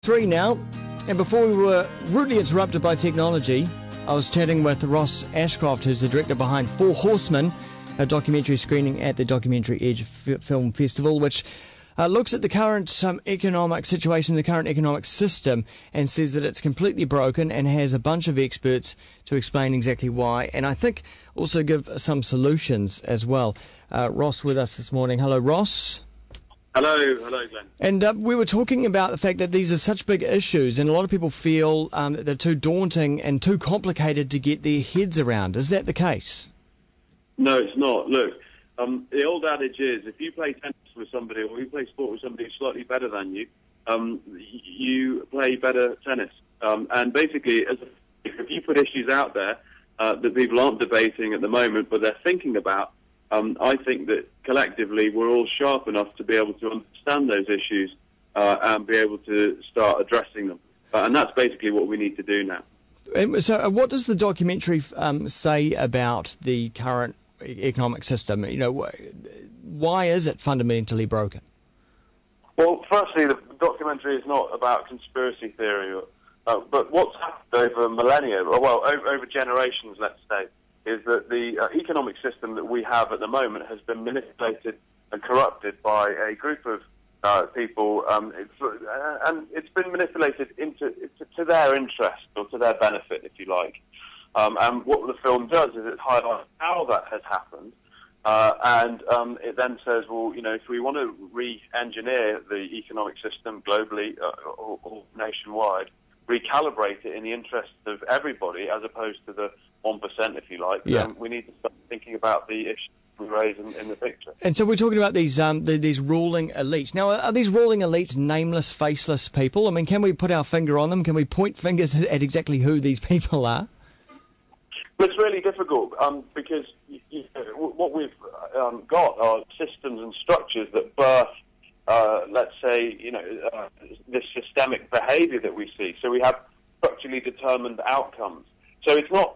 Three now, and before we were rudely interrupted by technology, I was chatting with Ross Ashcroft, who's the director behind Horsemen, a documentary screening at the Documentary Edge Film Festival, which looks at the current economic situation, the current economic system, and says that it's completely broken, and has a bunch of experts to explain exactly why, and I think also give some solutions as well. Ross with us this morning. Hello, Ross. Hello, Glenn. And we were talking about the fact that these are such big issues, and a lot of people feel that they're too daunting and too complicated to get their heads around. Is that the case? No, it's not. Look, the old adage is, if you play tennis with somebody or you play sport with somebody who's slightly better than you, you play better tennis. And basically, if you put issues out there that people aren't debating at the moment, but they're thinking about, I think that collectively we're all sharp enough to be able to understand those issues and be able to start addressing them. And that's basically what we need to do now. So what does the documentary say about the current economic system? You know, why is it fundamentally broken? Well, firstly, the documentary is not about conspiracy theory, but what's happened over millennia, well, over generations, let's say, is that the economic system that we have at the moment has been manipulated and corrupted by a group of people, and it's been manipulated to their interest or to their benefit, if you like. And what the film does is it highlights how that has happened, and it then says, well, you know, if we want to re-engineer the economic system globally or nationwide, recalibrate it in the interest of everybody as opposed to the 1%, if you like, then we need to start thinking about the issues we raise in the picture. And so we're talking about these ruling elites. Now, are these ruling elites nameless, faceless people? I mean, can we put our finger on them? Can we point fingers at exactly who these people are? Well, it's really difficult because what we've got are systems and structures that birth, let's say, this systemic behaviour that we see. So we have structurally determined outcomes. So it's not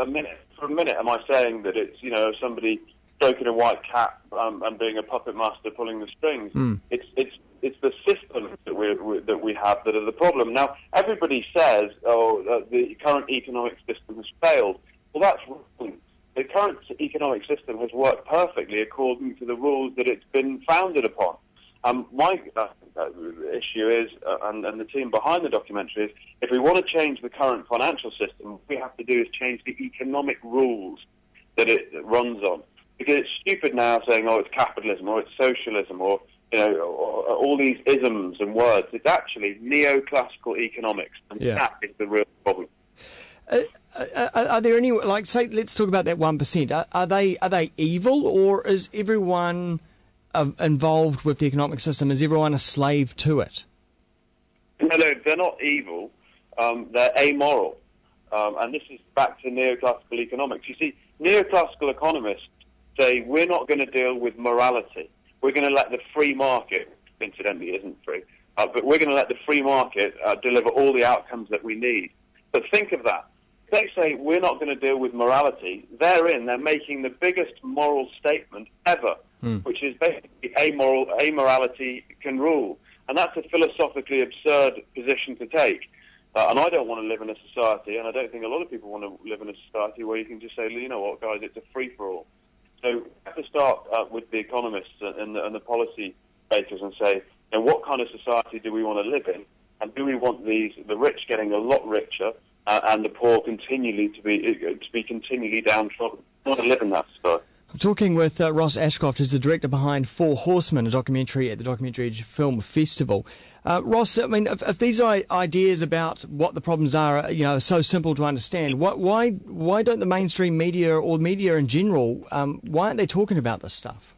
a minute. For a minute, am I saying that it's somebody stroking a white cat and being a puppet master pulling the strings? It's the systems that we have that are the problem. Now, everybody says, the current economic system has failed. Well, that's wrong. The current economic system has worked perfectly according to the rules that it's been founded upon. My issue is, and the team behind the documentary is, if we want to change the current financial system, what we have to do is change the economic rules that it runs on. Because it's stupid now saying, it's capitalism or it's socialism or all these isms and words. It's actually neoclassical economics, and that is the real problem. Are there any, say, let's talk about that 1%. Are they evil, or is everyone involved with the economic system? Is everyone a slave to it? No, they're not evil. They're amoral. And this is back to neoclassical economics. You see, neoclassical economists say we're not going to deal with morality. We're going to let the free market, incidentally isn't free, but we're going to let the free market deliver all the outcomes that we need. But think of that. They say we're not going to deal with morality. They're making the biggest moral statement ever, which is basically amorality can rule. And that's a philosophically absurd position to take. And I don't want to live in a society, and I don't think a lot of people want to live in a society where you can just say, you know what, guys, it's a free-for-all. So we have to start with the economists and the policy makers and say, what kind of society do we want to live in? And do we want the rich getting a lot richer and the poor continually to be continually downtrodden? We want to live in that society. I'm talking with Ross Ashcroft, who's the director behind Horsemen, a documentary at the Documentary Edge Film Festival. Ross, I mean, if these ideas about what the problems are, so simple to understand, why don't the mainstream media or media in general, why aren't they talking about this stuff?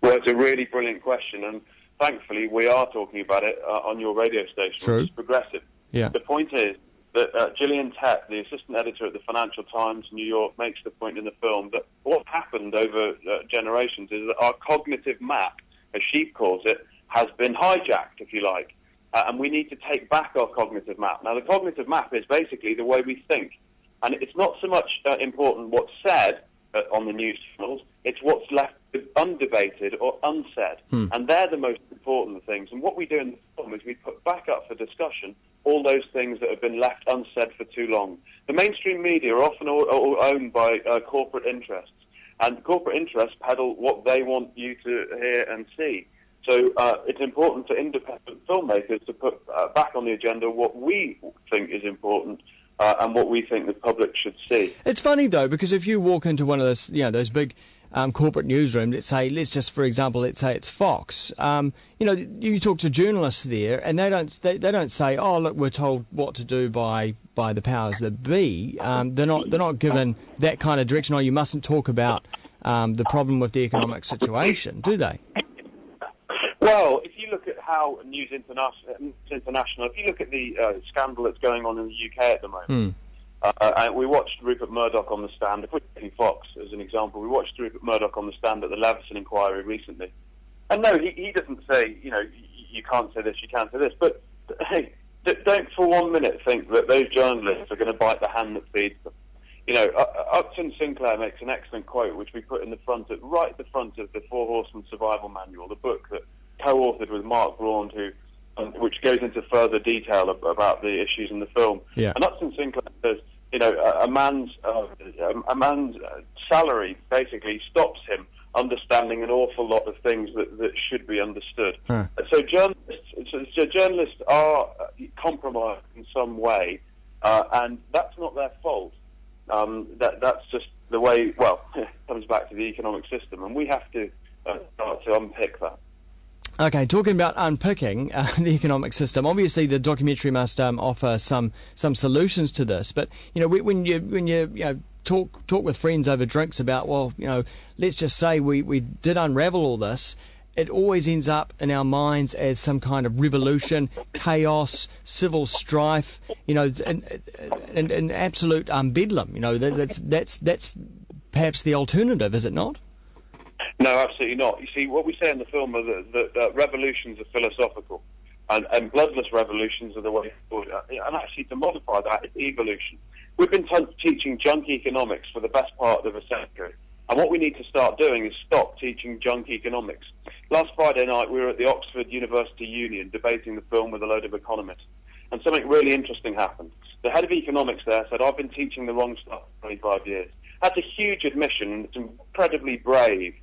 Well, it's a really brilliant question, and thankfully we are talking about it on your radio station, True. Which is progressive. Yeah. The point is that Gillian Tett, the assistant editor at the Financial Times, New York, makes the point in the film that what happened over generations is that our cognitive map, as she calls it, has been hijacked, if you like, and we need to take back our cognitive map. Now, the cognitive map is basically the way we think, and it's not so much important what's said on the news channels, it's what's left undebated or unsaid. And they're the most important things. And what we do in the film is we put back up for discussion all those things that have been left unsaid for too long. The mainstream media are often all owned by corporate interests, and corporate interests peddle what they want you to hear and see. So it's important for independent filmmakers to put back on the agenda what we think is important and what we think the public should see. It's funny though, because if you walk into one of those, those big corporate newsrooms, for example, let's say it's Fox. You talk to journalists there, and they don't say, "Oh, look, we're told what to do by the powers that be." They're not given that kind of direction. Oh, you mustn't talk about the problem with the economic situation, do they? Well, if you look at how News International, if you look at the scandal that's going on in the UK at the moment, and we watched Rupert Murdoch on the stand. If we're taking Fox as an example, we watched Rupert Murdoch on the stand at the Leveson inquiry recently. And no, he doesn't say, you can't say this, you can't say this. But hey, don't for 1 minute think that those journalists are going to bite the hand that feeds them. Upton Sinclair makes an excellent quote, which we put in right at the front of the Four Horsemen Survival Manual, the book that co-authored with Mark Braun, which goes into further detail about the issues in the film. Yeah. And Upton Sinclair says, a man's salary basically stops him understanding an awful lot of things that should be understood. So journalists are compromised in some way, and that's not their fault. That's just the way. Well, it comes back to the economic system, and we have to start to unpick that. Okay, talking about unpicking the economic system, obviously the documentary must offer some solutions to this. But when you talk with friends over drinks about, let's just say we did unravel all this, it always ends up in our minds as some kind of revolution, chaos, civil strife, an absolute bedlam. That's perhaps the alternative, is it not? No, absolutely not. You see, what we say in the film is that revolutions are philosophical, and bloodless revolutions are the way forward. And actually, to modify that, it's evolution. We've been teaching junk economics for the best part of a century, and what we need to start doing is stop teaching junk economics. Last Friday night, we were at the Oxford University Union debating the film with a load of economists, and something really interesting happened. The head of economics there said, "I've been teaching the wrong stuff for 25 years." That's a huge admission, and it's incredibly brave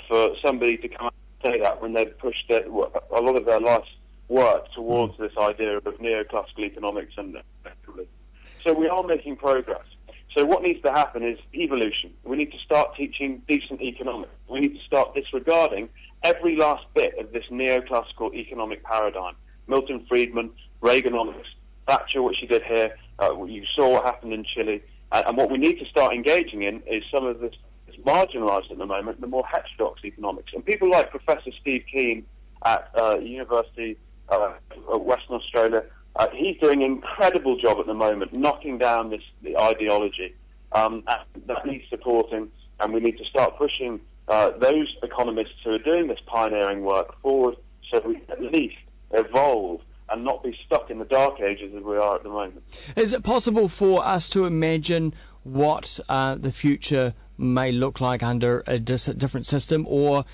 for somebody to come out and say that when they've pushed a lot of their life's work towards this idea of neoclassical economics. So we are making progress. So what needs to happen is evolution. We need to start teaching decent economics. We need to start disregarding every last bit of this neoclassical economic paradigm. Milton Friedman, Reaganomics, Thatcher, what she did here, you saw what happened in Chile. And what we need to start engaging in is some of this marginalised at the moment, the more heterodox economics. And people like Professor Steve Keen at University of Western Australia, he's doing an incredible job at the moment, knocking down the ideology. And that needs supporting, and we need to start pushing those economists who are doing this pioneering work forward so we at least evolve and not be stuck in the dark ages as we are at the moment. Is it possible for us to imagine what the future may look like under a different system, or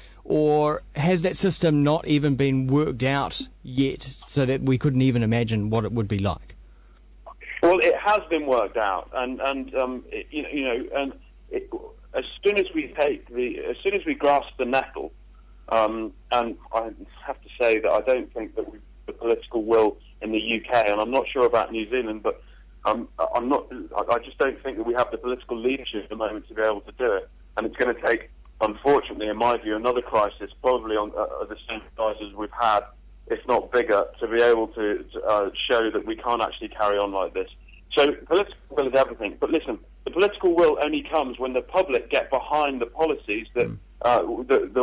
has that system not even been worked out yet, so that we couldn't even imagine what it would be like? Well, it has been worked out, and as soon as we grasp the nettle, and I have to say that I don't think that we've the political will in the UK, and I'm not sure about New Zealand, but I just don't think that we have the political leadership at the moment to be able to do it. And it's going to take, unfortunately, in my view, another crisis, probably on the same size as we've had, if not bigger, to be able to show that we can't actually carry on like this. So political will is everything. But listen, the political will only comes when the public get behind the policies that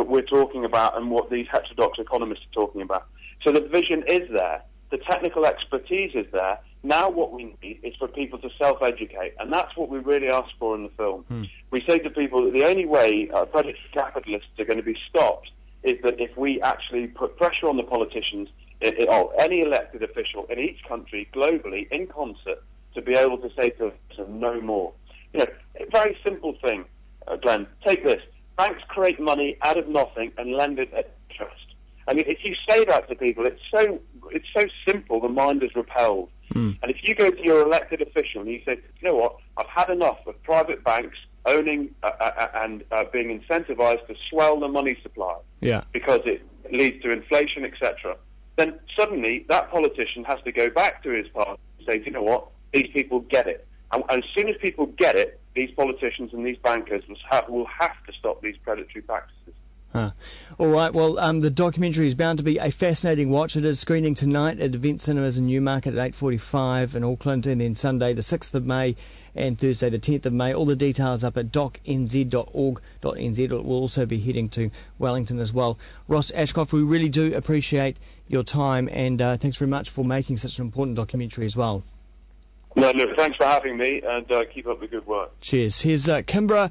we're talking about and what these heterodox economists are talking about. So the vision is there. The technical expertise is there. Now what we need is for people to self-educate, and that's what we really ask for in the film. We say to people that the only way predatory capitalists are going to be stopped is that if we actually put pressure on the politicians, any elected official in each country, globally, in concert, to be able to say to them, no more. A very simple thing, Glenn, take this. banks create money out of nothing and lend it at interest. I mean, if you say that to people, it's so simple, the mind is repelled. And if you go to your elected official and you say, you know what, I've had enough of private banks owning and being incentivized to swell the money supply because it leads to inflation, etc., then suddenly that politician has to go back to his party and say, you know what, these people get it. And as soon as people get it, these politicians and these bankers will have to stop these predatory practices. All right, well, the documentary is bound to be a fascinating watch. It is screening tonight at Event Cinemas in Newmarket at 8:45 in Auckland, and then Sunday the 6th of May and Thursday the 10th of May. All the details up at docnz.org.nz. It will also be heading to Wellington as well. Ross Ashcroft, we really do appreciate your time, and thanks very much for making such an important documentary as well. No, look, thanks for having me, and keep up the good work. Cheers. Here's Kimbra